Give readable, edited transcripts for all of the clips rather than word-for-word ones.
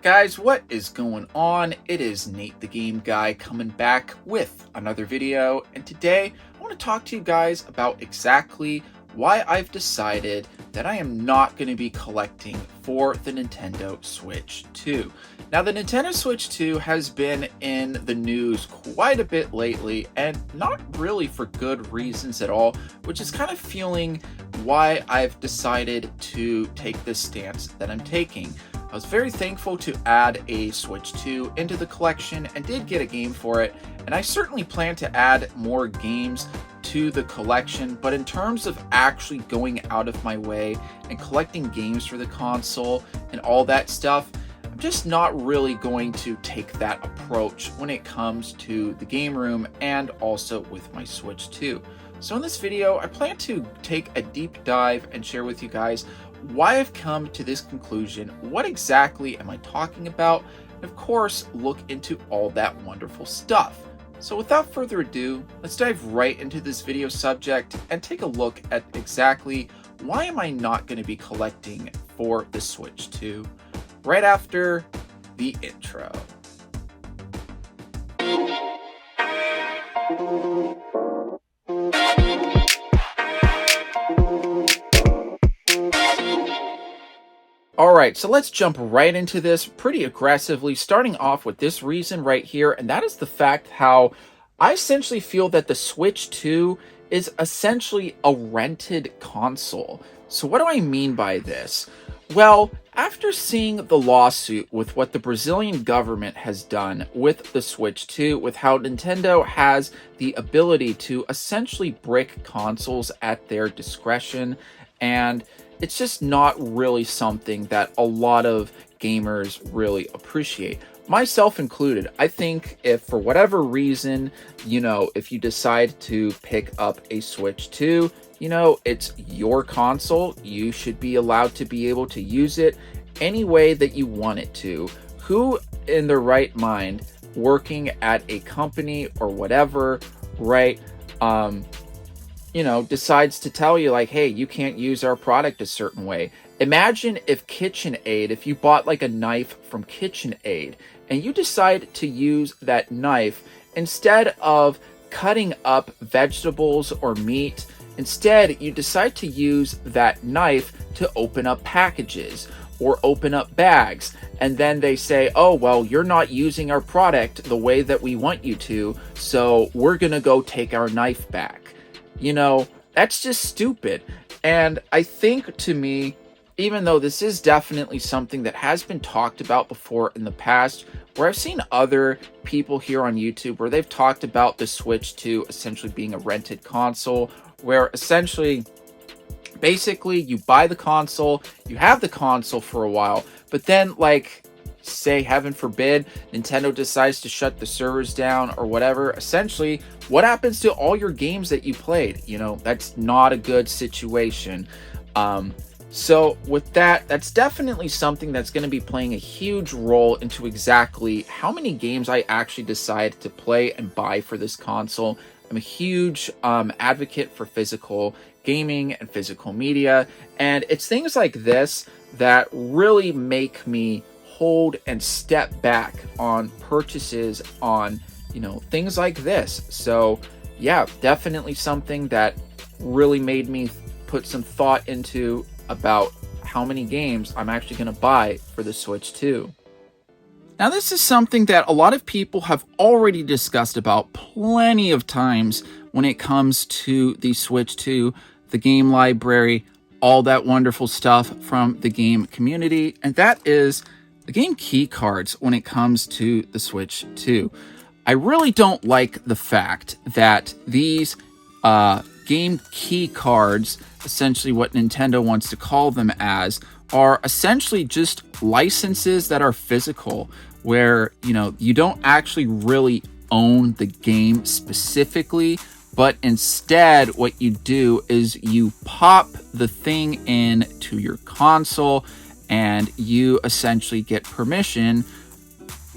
Guys, what is going on? It is Nate the Game Guy coming back with another video, and today I want to talk to you guys about exactly why I've decided that I am not going to be collecting for the Nintendo Switch 2. Now, the Nintendo Switch 2 has been in the news quite a bit lately, and not really for good reasons at all, which is kind of fueling why I've decided to take this stance that I'm taking. I was very thankful to add a Switch 2 into the collection and did get a game for it, and I certainly plan to add more games to the collection, but in terms of actually going out of my way and collecting games for the console and all that stuff, I'm just not really going to take that approach when it comes to the game room and also with my Switch 2. So in this video, I plan to take a deep dive and share with you guys why I've come to this conclusion, what exactly am I talking about, and of course, look into all that wonderful stuff. So without further ado, let's dive right into this video subject and take a look at exactly why am I not going to be collecting for the Switch 2 right after the intro. Alright, so let's jump right into this pretty aggressively, starting off with this reason right here, and that is the fact how I essentially feel that the Switch 2 is essentially a rented console. So what do I mean by this? Well, after seeing the lawsuit with what the Brazilian government has done with the Switch 2, with how Nintendo has the ability to essentially brick consoles at their discretion, and it's just not really something that a lot of gamers really appreciate, myself included. I think if for whatever reason, if you decide to pick up a Switch 2, it's your console. You should be allowed to be able to use it any way that you want it to. Who in their right mind, working at a company or whatever, right, decides to tell you like, hey, you can't use our product a certain way. Imagine if KitchenAid, if you bought like a knife from KitchenAid and you decide to use that knife instead of cutting up vegetables or meat, instead you decide to use that knife to open up packages or open up bags, and then they say, oh, well, you're not using our product the way that we want you to, so we're gonna go take our knife back. That's just stupid. And I think, to me, even though this is definitely something that has been talked about before in the past, where I've seen other people here on YouTube where they've talked about the Switch 2 essentially being a rented console, where essentially, basically, you buy the console, you have the console for a while, but then, say, heaven forbid, Nintendo decides to shut the servers down or whatever. Essentially, what happens to all your games that you played? That's not a good situation. So with that, that's definitely something that's going to be playing a huge role into exactly how many games I actually decide to play and buy for this console. I'm a huge advocate for physical gaming and physical media, and it's things like this that really make me hold and step back on purchases on things like this. So yeah, definitely something that really made me put some thought into about how many games I'm actually going to buy for the Switch 2. Now, this is something that a lot of people have already discussed about plenty of times when it comes to the Switch 2, the game library, all that wonderful stuff from the game community, and that is the game key cards when it comes to the Switch 2. I really don't like the fact that these game key cards, essentially what Nintendo wants to call them as, are essentially just licenses that are physical, where, you don't actually really own the game specifically, but instead what you do is you pop the thing in to your console and you essentially get permission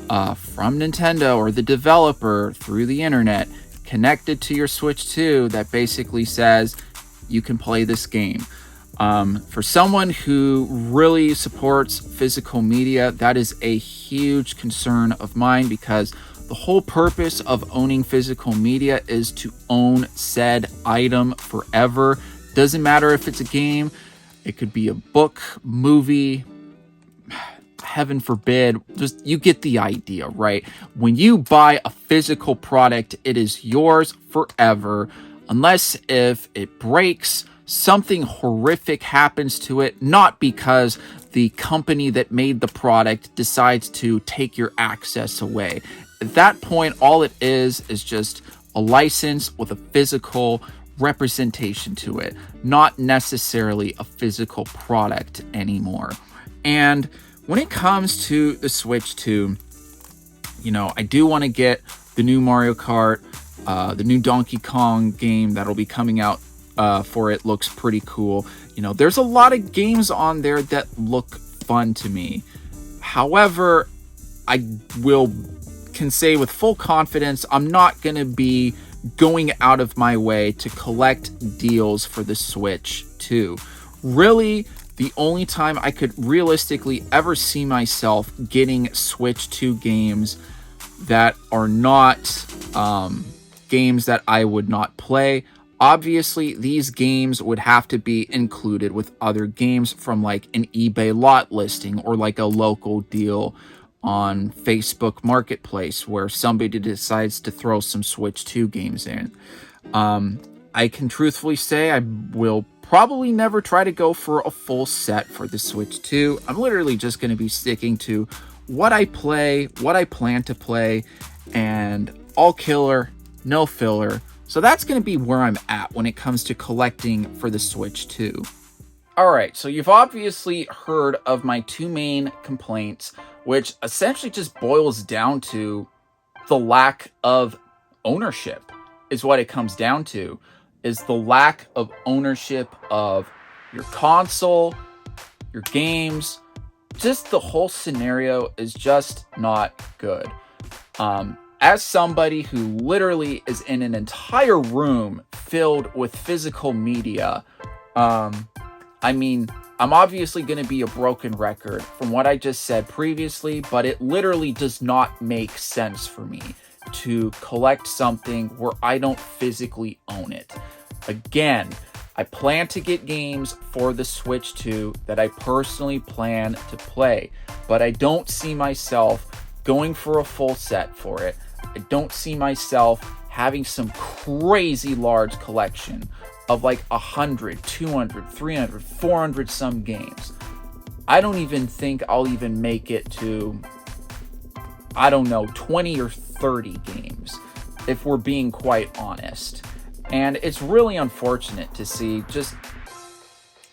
from Nintendo or the developer through the internet connected to your Switch 2 that basically says you can play this game. For someone who really supports physical media, that is a huge concern of mine, because the whole purpose of owning physical media is to own said item forever. Doesn't matter if it's a game, it could be a book, movie, heaven forbid, just you get the idea, right? When you buy a physical product, it is yours forever, unless if it breaks, something horrific happens to it, not because the company that made the product decides to take your access away. At that point, all it is just a license with a physical representation to it, not necessarily a physical product anymore. And when it comes to the Switch 2, I do want to get the new Mario Kart, the new Donkey Kong game that'll be coming out for it looks pretty cool. There's a lot of games on there that look fun to me. However, I can say with full confidence, I'm not going to be going out of my way to collect deals for the Switch 2. Really, the only time I could realistically ever see myself getting Switch 2 games that are not games that I would not play. Obviously, these games would have to be included with other games from like an eBay lot listing or like a local deal on Facebook Marketplace where somebody decides to throw some Switch 2 games in. I can truthfully say I will probably never try to go for a full set for the Switch 2. I'm literally just going to be sticking to what I play, what I plan to play, and all killer, no filler. So that's going to be where I'm at when it comes to collecting for the Switch 2. Alright, so you've obviously heard of my two main complaints, which essentially just boils down to the lack of ownership, is what it comes down to, is the lack of ownership of your console, your games. Just the whole scenario is just not good. As somebody who literally is in an entire room filled with physical media, I'm obviously going to be a broken record from what I just said previously, but it literally does not make sense for me to collect something where I don't physically own it. Again, I plan to get games for the Switch 2 that I personally plan to play, but I don't see myself going for a full set for it. I don't see myself having some crazy large collection of like 100, 200, 300, 400 some games. I don't even think I'll even make it to, 20 or 30 games, if we're being quite honest. And it's really unfortunate to see just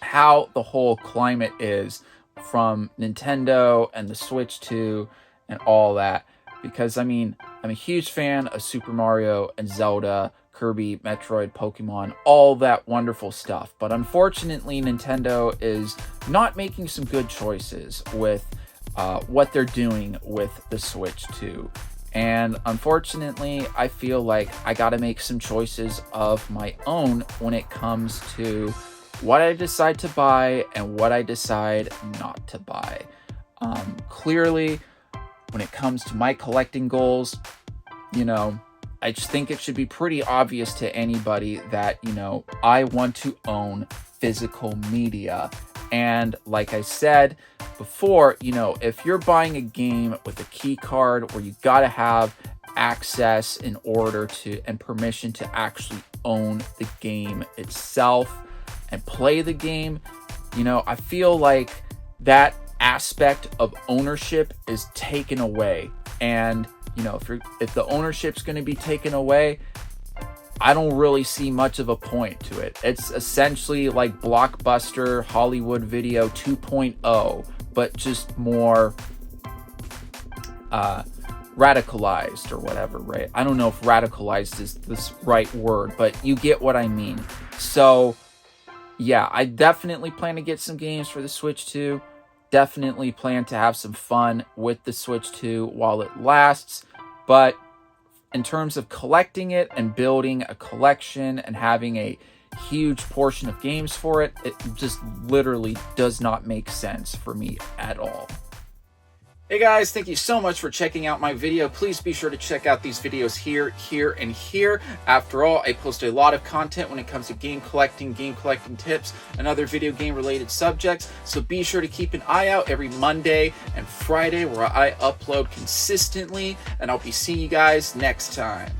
how the whole climate is from Nintendo and the Switch 2 and all that. Because, I'm a huge fan of Super Mario and Zelda, Kirby, Metroid, Pokemon, all that wonderful stuff. But unfortunately, Nintendo is not making some good choices with what they're doing with the Switch 2. And unfortunately, I feel like I gotta make some choices of my own when it comes to what I decide to buy and what I decide not to buy. Clearly, when it comes to my collecting goals, I just think it should be pretty obvious to anybody that, I want to own physical media. And like I said before, if you're buying a game with a key card where you gotta have access in order to and permission to actually own the game itself and play the game, I feel like that aspect of ownership is taken away. And if the ownership's going to be taken away, I don't really see much of a point to it. It's essentially like Blockbuster Hollywood Video 2.0, but just more radicalized or whatever, right? I don't know if radicalized is the right word, but you get what I mean. So, yeah, I definitely plan to get some games for the Switch 2. Definitely plan to have some fun with the Switch 2 while it lasts. But in terms of collecting it and building a collection and having a huge portion of games for it. It just literally does not make sense for me at all. Hey guys, thank you so much for checking out my video. Please be sure to check out these videos here, and here. After all, I post a lot of content when it comes to game collecting tips, and other video game related subjects. So be sure to keep an eye out every Monday and Friday where I upload consistently, and I'll be seeing you guys next time.